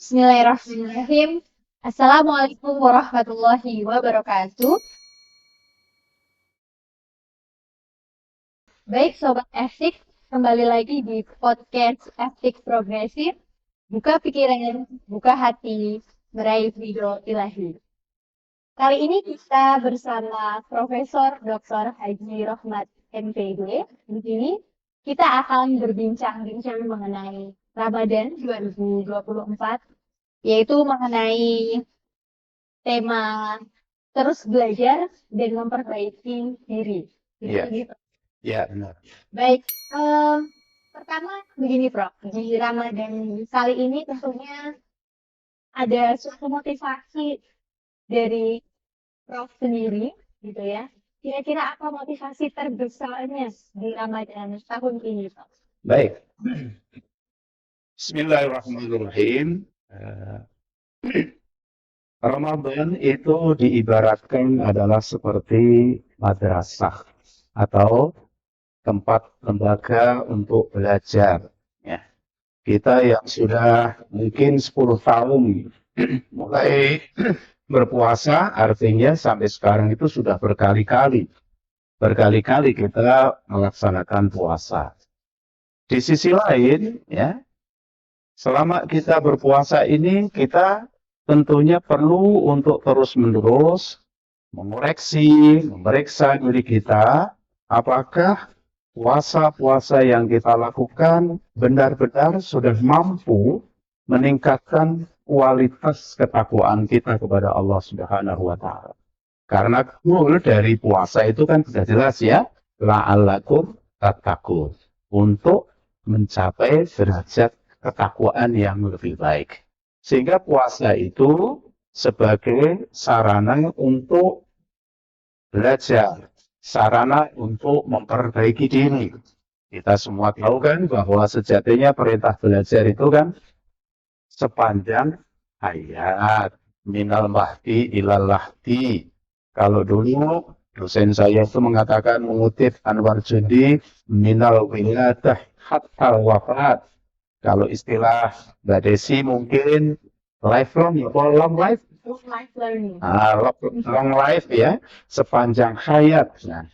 Bismillahirrahmanirrahim. Assalamualaikum warahmatullahi wabarakatuh. Baik Sobat Asik, kembali lagi di podcast Asik Progresif. Buka pikiran, buka hati, meraih ridho ilahi. Kali ini kita bersama Profesor Dr. Haji Rohmat MPD. Di sini kita akan berbincang-bincang mengenai Ramadan 2024, yaitu mengenai tema terus belajar dan memperbaiki diri. Iya, Gitu. iya benar. Baik, pertama begini Prof, di Ramadan kali ini tentunya ada suatu motivasi dari Prof sendiri, gitu ya. Kira-kira apa motivasi terbesarnya di Ramadan tahun ini, Prof? Baik. Bismillahirrahmanirrahim. Ramadan itu diibaratkan adalah seperti madrasah atau tempat lembaga untuk belajar. Ya. Kita yang sudah mungkin 10 tahun mulai berpuasa, artinya sampai sekarang itu sudah berkali-kali kita melaksanakan puasa. Di sisi lain, ya, selama kita berpuasa ini, kita tentunya perlu untuk terus-menerus mengoreksi, memeriksa diri kita, apakah puasa-puasa yang kita lakukan benar-benar sudah mampu meningkatkan kualitas ketakwaan kita kepada Allah Subhanahu wa Ta'ala. Karena goal dari puasa itu kan sudah jelas ya, la'allakum tattaqun, untuk mencapai derajat ketakwaan yang lebih baik. Sehingga puasa itu sebagai sarana untuk belajar, sarana untuk memperbaiki diri. Kita semua tahu kan bahwa sejatinya perintah belajar itu kan sepanjang hayat, minal mahdi ilal lahdi. Kalau dulu dosen saya itu mengatakan, mengutip Anwar Jundi, minal wiladah hatta wafat. Kalau istilah Mbak Desi mungkin lifelong, long life, Life learning. long life ya, sepanjang hayat. Nah,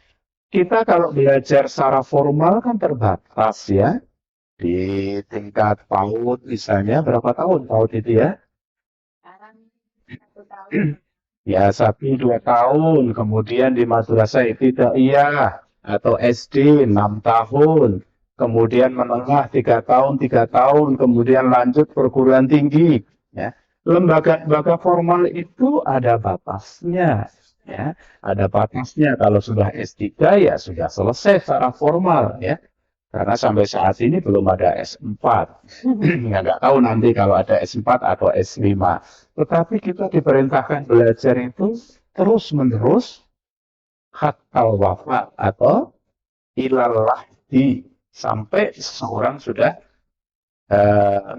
kita kalau belajar secara formal kan terbatas ya, di tingkat PAUD misalnya, berapa tahun PAUD itu ya? Sekarang 1 tahun. Ya 1-2 tahun, kemudian di madrasah ibtidaiyah atau SD 6 tahun, kemudian menengah 3 tahun, kemudian lanjut perguruan tinggi. Ya. Lembaga-lembaga formal itu ada batasnya. Ya. Ada batasnya, kalau sudah S3 ya sudah selesai secara formal. Ya. Karena sampai saat ini belum ada S4. Nggak tahu nanti kalau ada S4 atau S5. Tetapi kita diperintahkan belajar itu terus-menerus hatta wafat atau ilallah sampai seseorang sudah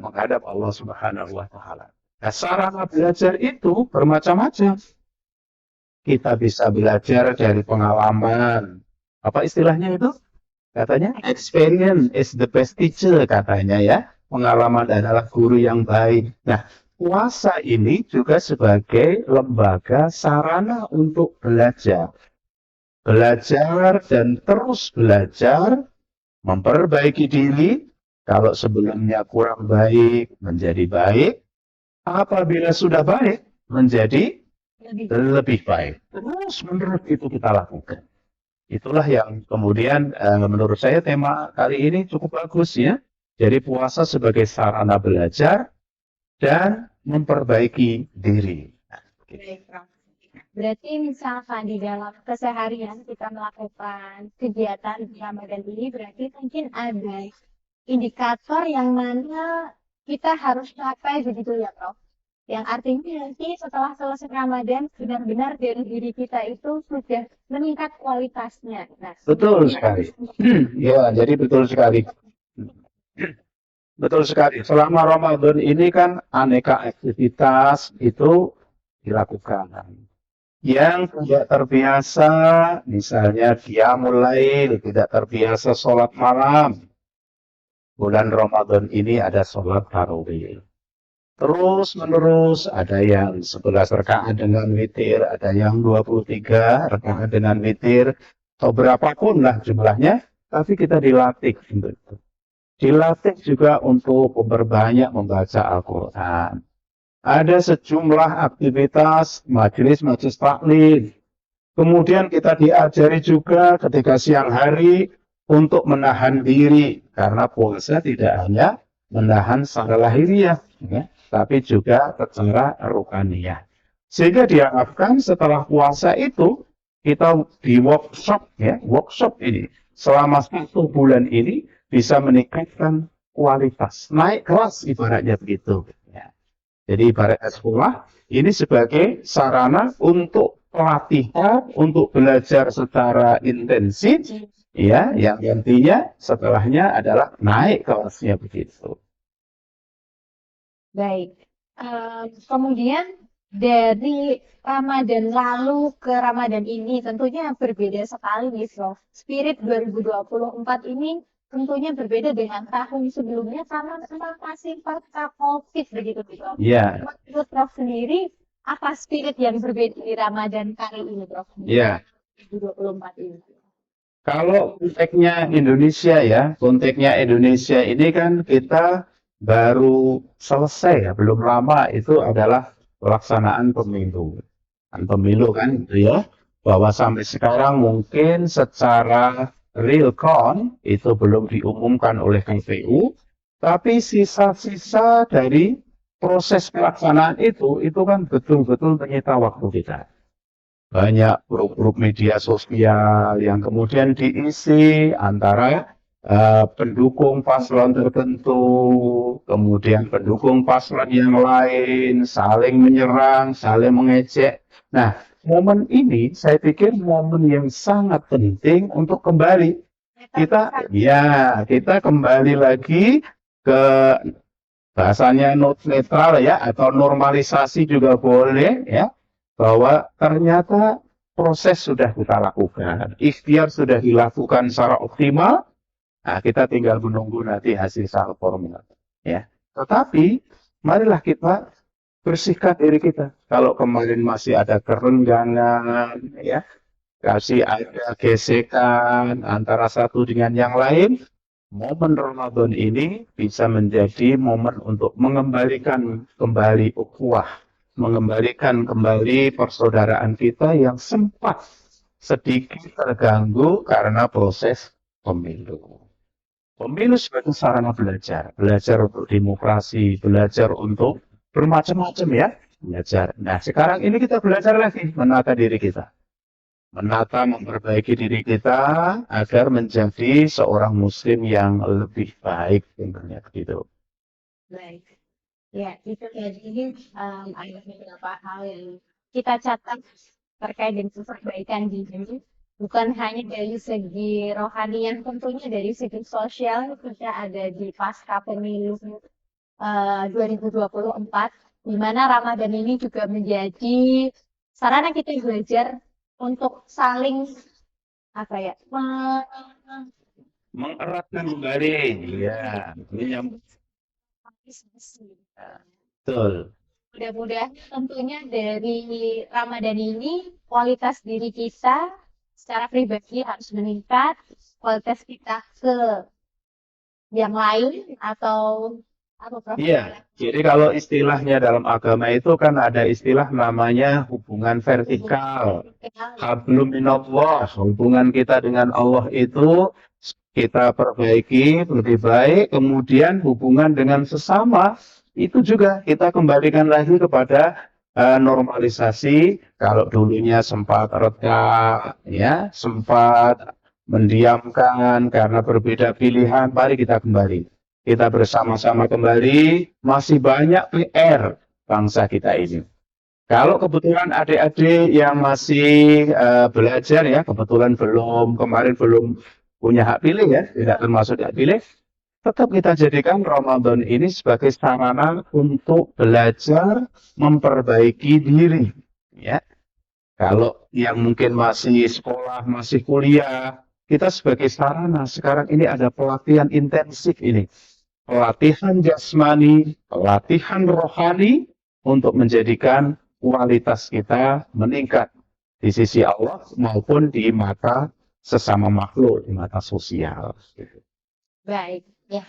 menghadap Allah Subhanahu wa Ta'ala. Nah, sarana belajar itu bermacam-macam. Kita bisa belajar dari pengalaman. Apa istilahnya itu? Katanya experience is the best teacher, katanya ya. Pengalaman adalah guru yang baik. Nah, puasa ini juga sebagai lembaga sarana untuk belajar. Belajar dan terus belajar, memperbaiki diri. Kalau sebelumnya kurang baik, menjadi baik. Apabila sudah baik, menjadi lebih baik. Terus menerus itu kita lakukan. Itulah yang kemudian menurut saya tema kali ini cukup bagus ya. Jadi puasa sebagai sarana belajar dan memperbaiki diri. Baik, Prof. Berarti misalkan di dalam keseharian kita melakukan kegiatan di Ramadan ini, berarti mungkin ada indikator yang mana kita harus capai begitu ya, Prof. Yang artinya nanti setelah selesai Ramadan, benar-benar dari diri kita itu sudah meningkat kualitasnya. Nah, Betul sekali. Ya, jadi betul sekali. Betul sekali. Selama Ramadan ini kan aneka aktivitas itu dilakukan. Yang tidak terbiasa, misalnya qiyamul lail, tidak terbiasa sholat malam. Bulan Ramadan ini ada sholat tarawih. terus menerus, ada yang 11 rakaat dengan witir, ada yang 23 rakaat dengan witir, atau berapapun lah jumlahnya, tapi kita dilatih untuk itu. Dilatih juga untuk memperbanyak membaca Al-Quran. Ada sejumlah aktivitas majelis-majelis taklim. Kemudian kita diajari juga ketika siang hari untuk menahan diri, karena puasa tidak hanya menahan secara lahiriah, ya, tapi juga secara rohaniah. Sehingga diharapkan setelah puasa itu kita di workshop, ya, workshop ini selama 1 bulan ini bisa meningkatkan kualitas, naik kelas ibaratnya begitu. Ya. Jadi ibarat sekolah ini sebagai sarana untuk pelatihan, untuk belajar secara intensif, ya, yang nantinya setelahnya adalah naik kelasnya begitu. Baik. Kemudian dari Ramadan lalu ke Ramadan ini tentunya berbeda sekali nih, Prof. Spirit 2024 ini tentunya berbeda dengan tahun sebelumnya karena memang masih pasca COVID begitu, Prof. Ya, Menurut Prof sendiri, apa spirit yang berbeda di Ramadan kali ini, Prof? ya. 2024 ini. Kalau konteksnya Indonesia ini kan kita baru selesai ya, belum lama itu adalah pelaksanaan pemilu. Pemilu kan gitu ya, bahwa sampai sekarang mungkin secara real count itu belum diumumkan oleh KPU, tapi sisa-sisa dari proses pelaksanaan itu kan betul-betul menyita waktu kita. Banyak grup-grup media sosial yang kemudian diisi antara pendukung paslon tertentu, kemudian pendukung paslon yang lain, saling menyerang, saling mengejek. Nah, momen ini saya pikir momen yang sangat penting untuk kembali. Kita kembali lagi ke bahasanya netral ya, atau normalisasi juga boleh ya, bahwa ternyata proses sudah kita lakukan, ikhtiar sudah dilakukan secara optimal. Nah, kita tinggal menunggu nanti hasil secara formal, ya. Tetapi marilah kita bersihkan diri kita. Kalau kemarin masih ada kerenggangan, ya, kasih ada gesekan antara satu dengan yang lain, momen Ramadan ini bisa menjadi momen untuk mengembalikan kembali ukhuwah, mengembalikan kembali persaudaraan kita yang sempat sedikit terganggu karena proses pemilu. Pemilu sebagai sarana belajar untuk demokrasi, belajar untuk bermacam-macam ya, belajar. Nah, sekarang ini kita belajar lagi menata diri kita. Memperbaiki diri kita agar menjadi seorang muslim yang lebih baik tentunya begitu. Baik. Ya, itu tadi ada beberapa hal yang kita catat terkait dengan perbaikan diri. Bukan hanya dari segi rohaniah, tentunya dari segi sosial kita ada di pasca pemilu 2024, di mana Ramadan ini juga menjadi sarana kita belajar untuk saling mengeratkan kembali, ya, betul. Mudah-mudahan tentunya dari Ramadan ini kualitas diri kita secara pribadi harus meningkat, kualitas kita ke yang lain atau apa, Prof? Iya, jadi kalau istilahnya dalam agama itu kan ada istilah namanya hubungan vertikal. Hablum minallah, hubungan kita dengan Allah itu kita perbaiki lebih baik, kemudian hubungan dengan sesama itu juga kita kembalikan lagi kepada normalisasi. Kalau dulunya sempat reda, ya, sempat mendiamkan karena berbeda pilihan, mari kita kembali. Kita bersama-sama kembali, masih banyak PR bangsa kita ini. Kalau kebetulan adik-adik yang masih belajar ya, kebetulan kemarin belum punya hak pilih ya, tidak termasuk hak pilih, tetap kita jadikan Ramadan ini sebagai sarana untuk belajar memperbaiki diri. Ya, kalau yang mungkin masih sekolah, masih kuliah, kita sebagai sarana sekarang ini ada pelatihan intensif ini. pelatihan jasmani, pelatihan rohani untuk menjadikan kualitas kita meningkat di sisi Allah maupun di mata sesama makhluk, di mata sosial. Baik, ya.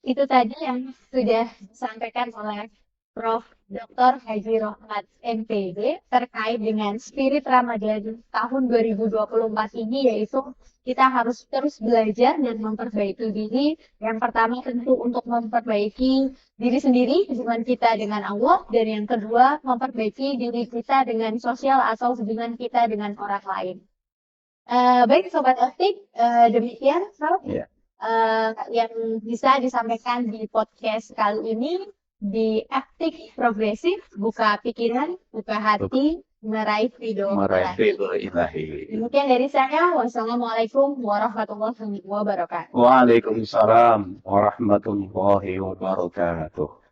Itu tadi yang sudah disampaikan oleh Prof. Dr. Haji Rohmat MPD terkait dengan spirit Ramadan tahun 2024 ini, yaitu kita harus terus belajar dan memperbaiki diri. Yang pertama tentu untuk memperbaiki diri sendiri, hubungan kita dengan Allah, dan yang kedua memperbaiki diri kita dengan sosial atau hubungan kita dengan orang lain. Baik Sobat Optik, demikian Prof. Ya. Yang bisa disampaikan di podcast kali ini di Optik Progresif, buka pikiran, buka hati, meraih ridho Ilahi. Demikian dari saya. Wassalamualaikum warahmatullahi wabarakatuh. Waalaikumsalam warahmatullahi wabarakatuh.